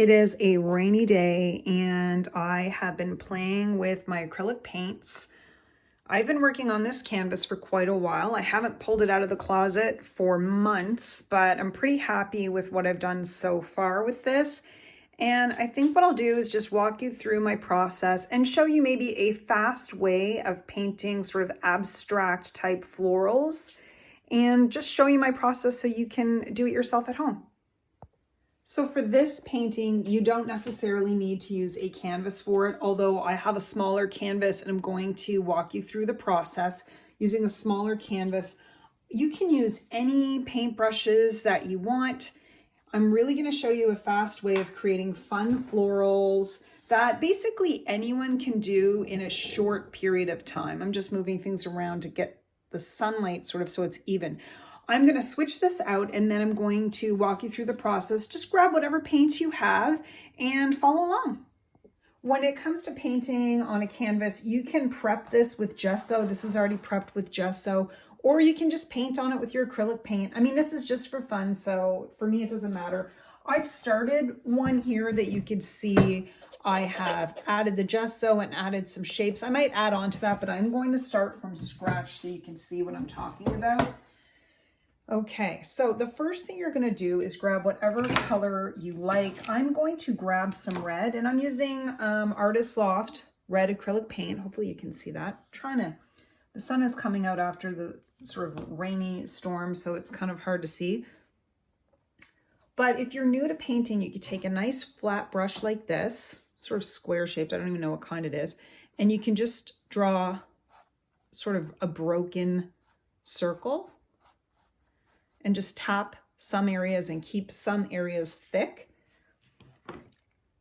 It is a rainy day and I have been playing with my acrylic paints. I've been working on this canvas for quite a while. I haven't pulled it out of the closet for months, but I'm pretty happy with what I've done so far with this. And I think what I'll do is just walk you through my process and show you maybe a fast way of painting sort of abstract type florals and just show you my process so you can do it yourself at home. So for this painting, you don't necessarily need to use a canvas for it, although I have a smaller canvas and I'm going to walk you through the process using a smaller canvas. You can use any paintbrushes that you want. I'm really going to show you a fast way of creating fun florals that basically anyone can do in a short period of time. I'm just moving things around to get the sunlight sort of so it's even. I'm going to switch this out and then I'm going to walk you through the process. Just grab whatever paints you have and follow along. When it comes to painting on a canvas, you can prep this with gesso. This is already prepped with gesso, or you can just paint on it with your acrylic paint. I mean, this is just for fun, so for me, it doesn't matter. I've started one here that you could see. I have added the gesso and added some shapes. I might add on to that, but I'm going to start from scratch so you can see what I'm talking about. Okay, so the first thing you're going to do is grab whatever color you like. I'm going to grab some red, and I'm using Artist Loft red acrylic paint. Hopefully you can see that. The sun is coming out after the sort of rainy storm, so it's kind of hard to see. But if you're new to painting, you could take a nice flat brush like this, sort of square shaped, I don't even know what kind it is, and you can just draw sort of a broken circle and just tap some areas and keep some areas thick.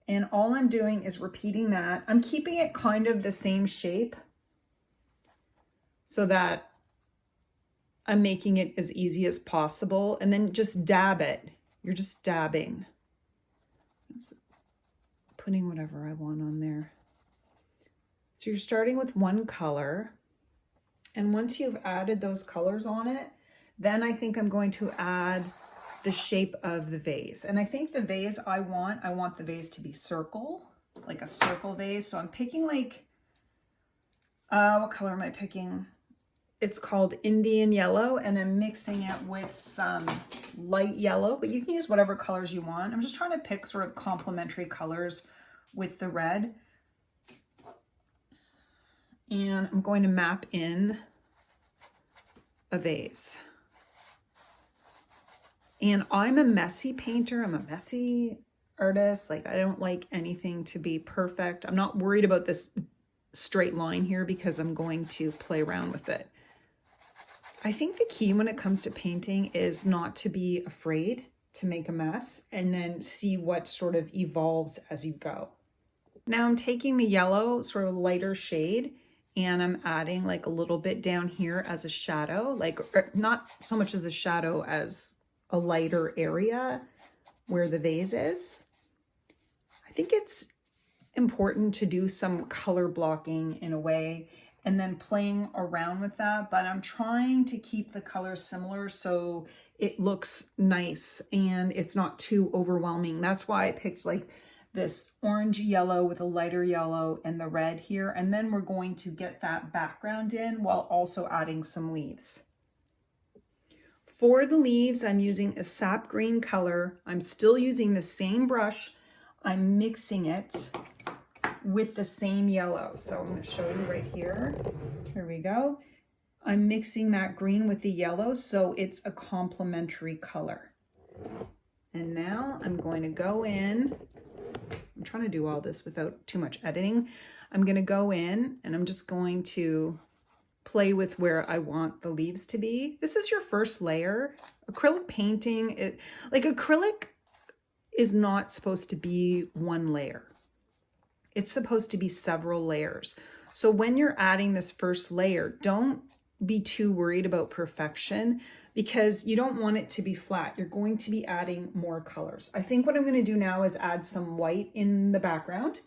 And all I'm doing is repeating that. I'm keeping it kind of the same shape so that I'm making it as easy as possible. And then just dab it. You're just dabbing. Just putting whatever I want on there. So you're starting with one color. And once you've added those colors on it, then I think I'm going to add the shape of the vase. And I think the vase I want the vase to be circle, like a circle vase. So I'm picking like, what color am I picking? It's called Indian yellow, and I'm mixing it with some light yellow, but you can use whatever colors you want. I'm just trying to pick sort of complementary colors with the red. And I'm going to map in a vase. And I'm a messy painter. I'm a messy artist. Like, I don't like anything to be perfect. I'm not worried about this straight line here because I'm going to play around with it. I think the key when it comes to painting is not to be afraid to make a mess and then see what sort of evolves as you go. Now I'm taking the yellow sort of lighter shade and I'm adding like a little bit down here as a shadow, like not so much as a shadow as a lighter area where the vase is. I think it's important to do some color blocking in a way and then playing around with that, but I'm trying to keep the colors similar so it looks nice and it's not too overwhelming. That's why I picked like this orange yellow with a lighter yellow and the red here, and then we're going to get that background in while also adding some leaves. For the leaves, I'm using a sap green color. I'm still using the same brush. I'm mixing it with the same yellow. So I'm going to show you right here. Here we go. I'm mixing that green with the yellow so it's a complementary color. And now I'm going to go in. I'm trying to do all this without too much editing. I'm going to go in and I'm just going to play with where I want the leaves to be. This is your first layer. Acrylic painting, acrylic is not supposed to be one layer. It's supposed to be several layers. So when you're adding this first layer, don't be too worried about perfection because you don't want it to be flat. You're going to be adding more colors. I think what I'm going to do now is add some white in the background.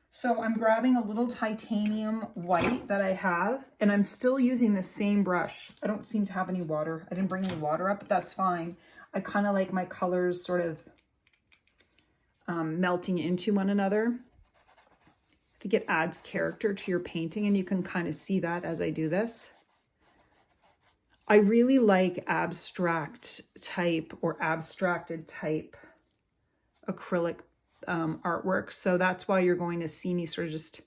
So I'm grabbing a little titanium white that I have, and I'm still using the same brush. I don't seem to have any water. I didn't bring any water up, but that's fine. I kind of like my colors sort of melting into one another. I think it adds character to your painting, and you can kind of see that as I do this. I really like abstract type or abstracted type acrylic artwork. So that's why you're going to see me sort of just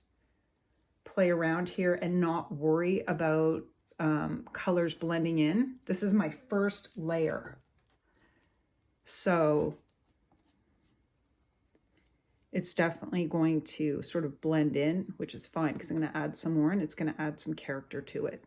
play around here and not worry about colors blending in. This is my first layer. So it's definitely going to sort of blend in, which is fine because I'm going to add some more and it's going to add some character to it.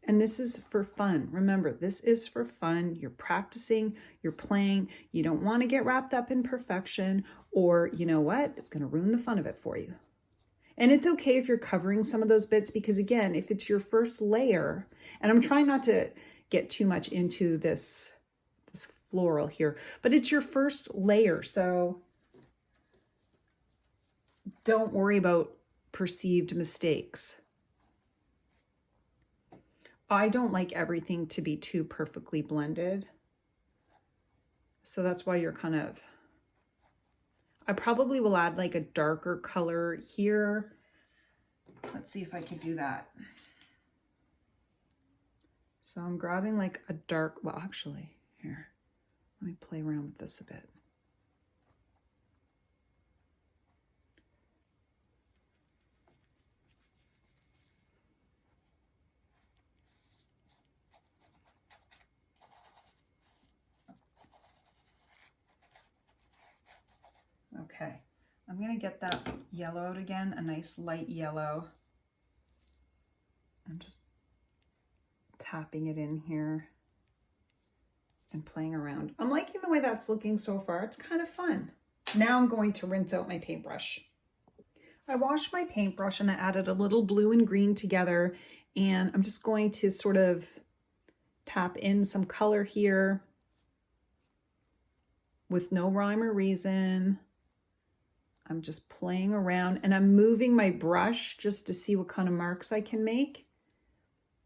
And this is for fun. Remember, this is for fun. You're practicing, you're playing. You don't want to get wrapped up in perfection, or you know what? It's going to ruin the fun of it for you. And it's okay if you're covering some of those bits, because again, if it's your first layer, and I'm trying not to get too much into this floral here, but it's your first layer. So don't worry about perceived mistakes. I don't like everything to be too perfectly blended. So that's why you're kind of, I probably will add like a darker color here. Let's see if I can do that. So I'm grabbing like a dark, well, actually, here, let me play around with this a bit. Okay, I'm gonna get that yellow out again, a nice light yellow. I'm just tapping it in here and playing around. I'm liking the way that's looking so far. It's kind of fun. Now I'm going to rinse out my paintbrush. I washed my paintbrush and I added a little blue and green together, and I'm just going to sort of tap in some color here with no rhyme or reason. I'm just playing around and I'm moving my brush just to see what kind of marks I can make.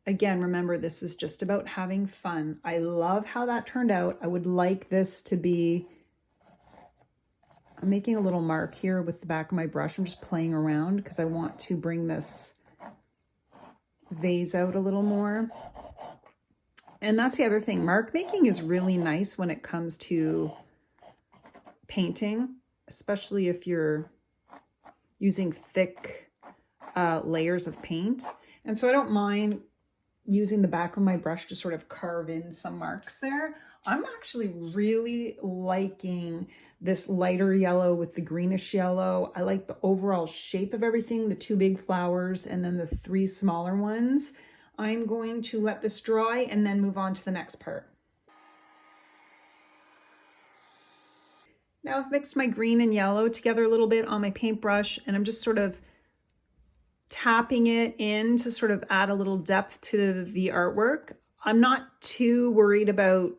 Again, remember, this is just about having fun. I love how that turned out. I would like this to be, I'm making a little mark here with the back of my brush. I'm just playing around because I want to bring this vase out a little more. And that's the other thing. Mark making is really nice when it comes to painting, especially if you're using thick layers of paint. And so I don't mind using the back of my brush to sort of carve in some marks there. I'm actually really liking this lighter yellow with the greenish yellow. I like the overall shape of everything, the two big flowers and then the three smaller ones. I'm going to let this dry and then move on to the next part. Now I've mixed my green and yellow together a little bit on my paintbrush, and I'm just sort of tapping it in to sort of add a little depth to the artwork. I'm not too worried about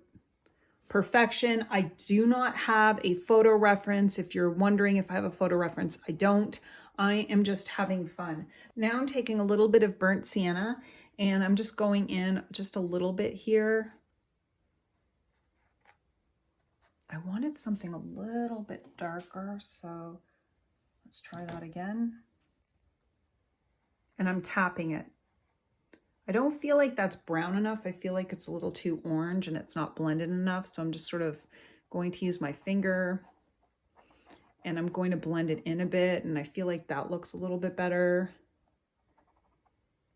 perfection. I do not have a photo reference. If you're wondering if I have a photo reference, I don't. I am just having fun. Now I'm taking a little bit of burnt sienna and I'm just going in just a little bit here. I wanted something a little bit darker, so let's try that again. And I'm tapping it. I don't feel like that's brown enough. I feel like it's a little too orange and it's not blended enough. So I'm just sort of going to use my finger and I'm going to blend it in a bit. And I feel like that looks a little bit better.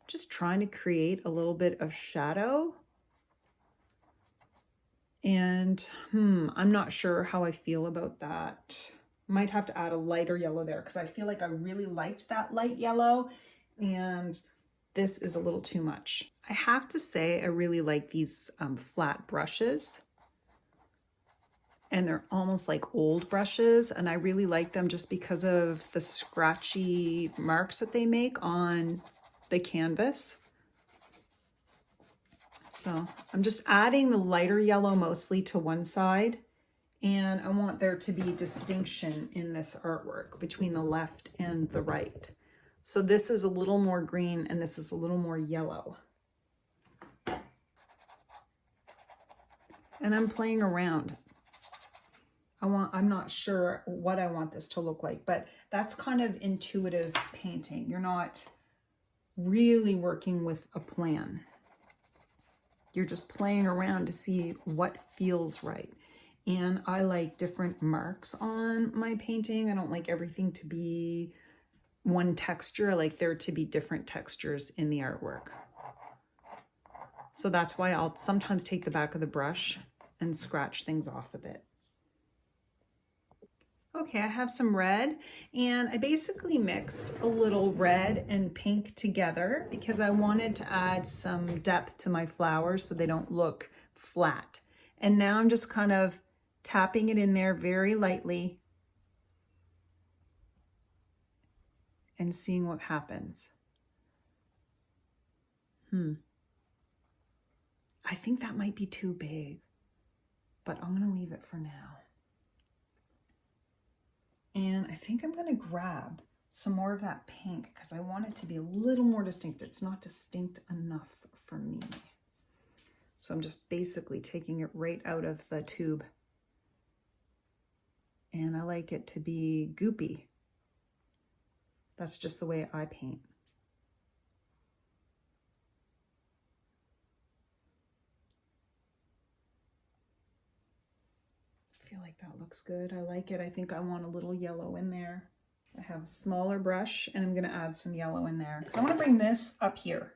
Just trying to create a little bit of shadow. And I'm not sure how I feel about that. Might have to add a lighter yellow there because I feel like I really liked that light yellow. And this is a little too much. I have to say I really like these flat brushes, and they're almost like old brushes, and I really like them just because of the scratchy marks that they make on the canvas. So I'm just adding the lighter yellow mostly to one side, and I want there to be distinction in this artwork between the left and the right. So this is a little more green and this is a little more yellow. and I'm playing around. I'm not sure what I want this to look like, but that's kind of intuitive painting. You're not really working with a plan. You're just playing around to see what feels right. And I like different marks on my painting. I don't like everything to be one texture. I like there to be different textures in the artwork. So that's why I'll sometimes take the back of the brush and scratch things off a bit. Okay, I have some red, and I basically mixed a little red and pink together because I wanted to add some depth to my flowers so they don't look flat. And now I'm just kind of tapping it in there very lightly and seeing what happens. I think that might be too big, but I'm gonna leave it for now. And I think I'm gonna grab some more of that pink because I want it to be a little more distinct. It's not distinct enough for me. So I'm just basically taking it right out of the tube. And I like it to be goopy. That's just the way I paint. I feel like that looks good. I like it. I think I want a little yellow in there. I have a smaller brush and I'm going to add some yellow in there because I want to bring this up here.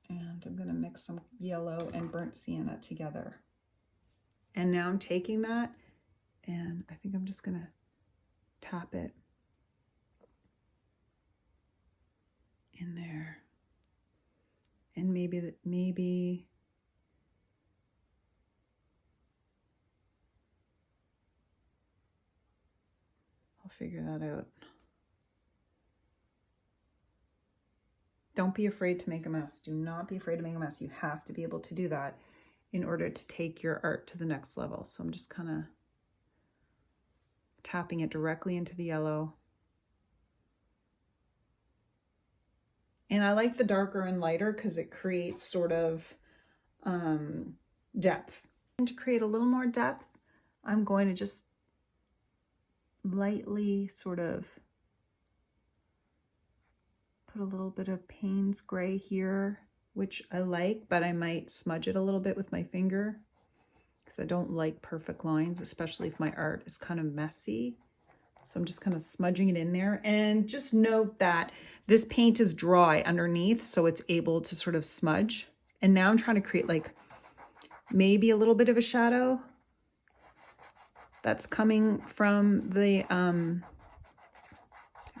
And I'm going to mix some yellow and burnt sienna together. And now I'm taking that and I think I'm just going to tap it in there. And maybe I'll figure that out. Don't be afraid to make a mess. Do not be afraid to make a mess. You have to be able to do that in order to take your art to the next level. So I'm just kind of tapping it directly into the yellow. And I like the darker and lighter because it creates sort of depth. And to create a little more depth, I'm going to just lightly sort of put a little bit of Payne's gray here, which I like, but I might smudge it a little bit with my finger because I don't like perfect lines, especially if my art is kind of messy. So I'm just kind of smudging it in there. And just note that this paint is dry underneath, so it's able to sort of smudge. And now I'm trying to create like maybe a little bit of a shadow that's coming from the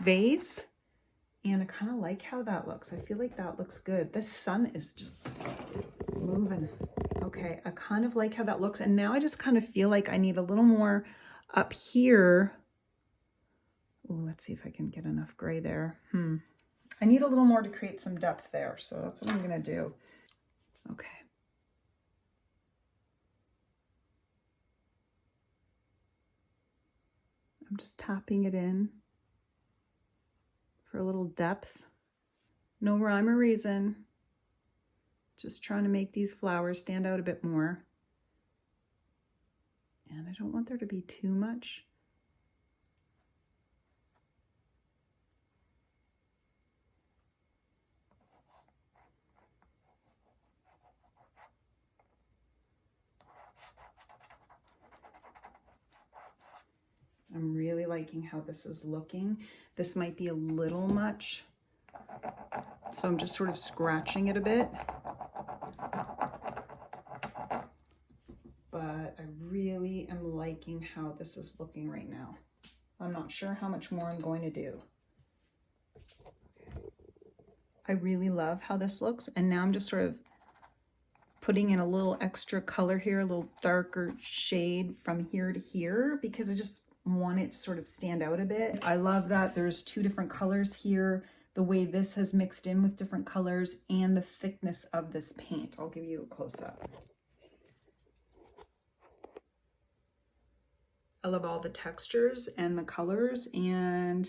vase. And I kind of like how that looks. I feel like that looks good. This sun is just moving. Okay, I kind of like how that looks. And now I just kind of feel like I need a little more up here. Ooh, let's see if I can get enough gray there. I need a little more to create some depth there. So that's what I'm gonna do. Okay. I'm just tapping it in for a little depth. No rhyme or reason. Just trying to make these flowers stand out a bit more. And I don't want there to be too much. I'm really liking how this is looking. This might be a little much, so I'm just sort of scratching it a bit. But I really am liking how this is looking right now. I'm not sure how much more I'm going to do. I really love how this looks, and now I'm just sort of putting in a little extra color here, a little darker shade from here to here, because I just want it to sort of stand out a bit. I love that there's two different colors here, the way this has mixed in with different colors, and the thickness of this paint. I'll give you a close-up. I love all the textures and the colors, and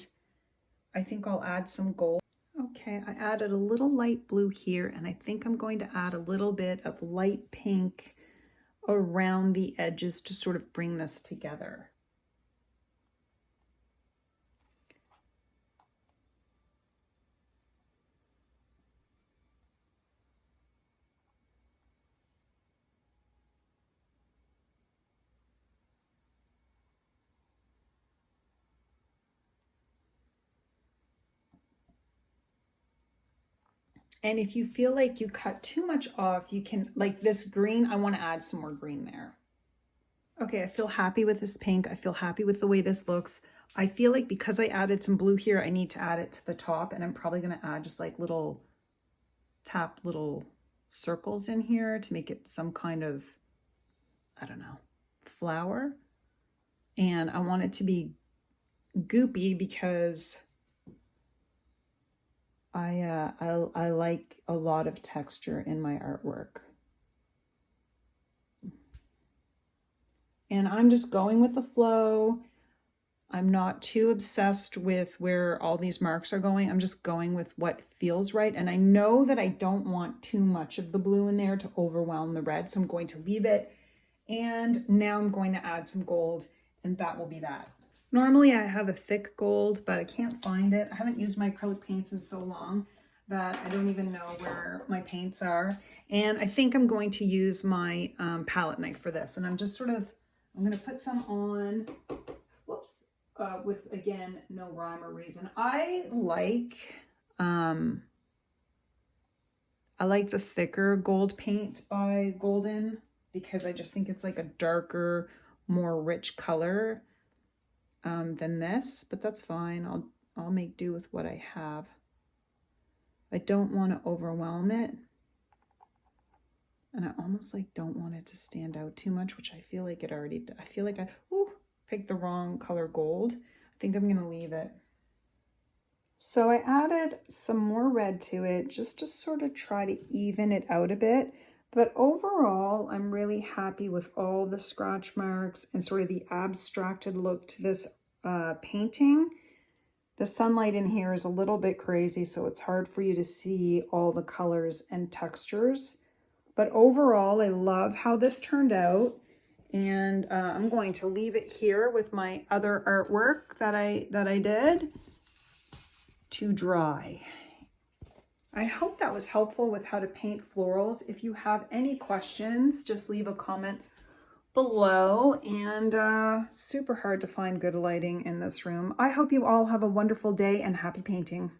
I think I'll add some gold. Okay, I added a little light blue here, and I think I'm going to add a little bit of light pink around the edges to sort of bring this together. And if you feel like you cut too much off, you can, like this green, I want to add some more green there. Okay, I feel happy with this pink. I feel happy with the way this looks. I feel like because I added some blue here, I need to add it to the top, and I'm probably going to add just like little circles in here to make it some kind of, I don't know, flower. And I want it to be goopy because I like a lot of texture in my artwork. And I'm just going with the flow. I'm not too obsessed with where all these marks are going. I'm just going with what feels right. And I know that I don't want too much of the blue in there to overwhelm the red, so I'm going to leave it. And now I'm going to add some gold, and that will be that. Normally I have a thick gold, but I can't find it. I haven't used my acrylic paints in so long that I don't even know where my paints are. And I think I'm going to use my palette knife for this. And I'm just sort of, I'm going to put some on, whoops, with, again, no rhyme or reason. I like the thicker gold paint by Golden because I just think it's like a darker, more rich color than this, but that's fine. I'll make do with what I have. I don't want to overwhelm it. And I almost like don't want it to stand out too much, which I feel like it already, I feel like I picked the wrong color gold. I think I'm going to leave it. So I added some more red to it just to sort of try to even it out a bit. But overall, I'm really happy with all the scratch marks and sort of the abstracted look to this painting. The sunlight in here is a little bit crazy, so it's hard for you to see all the colors and textures. But overall, I love how this turned out. And I'm going to leave it here with my other artwork that I did to dry. I hope that was helpful with how to paint florals. If you have any questions, just leave a comment below. And super hard to find good lighting in this room. I hope you all have a wonderful day and happy painting.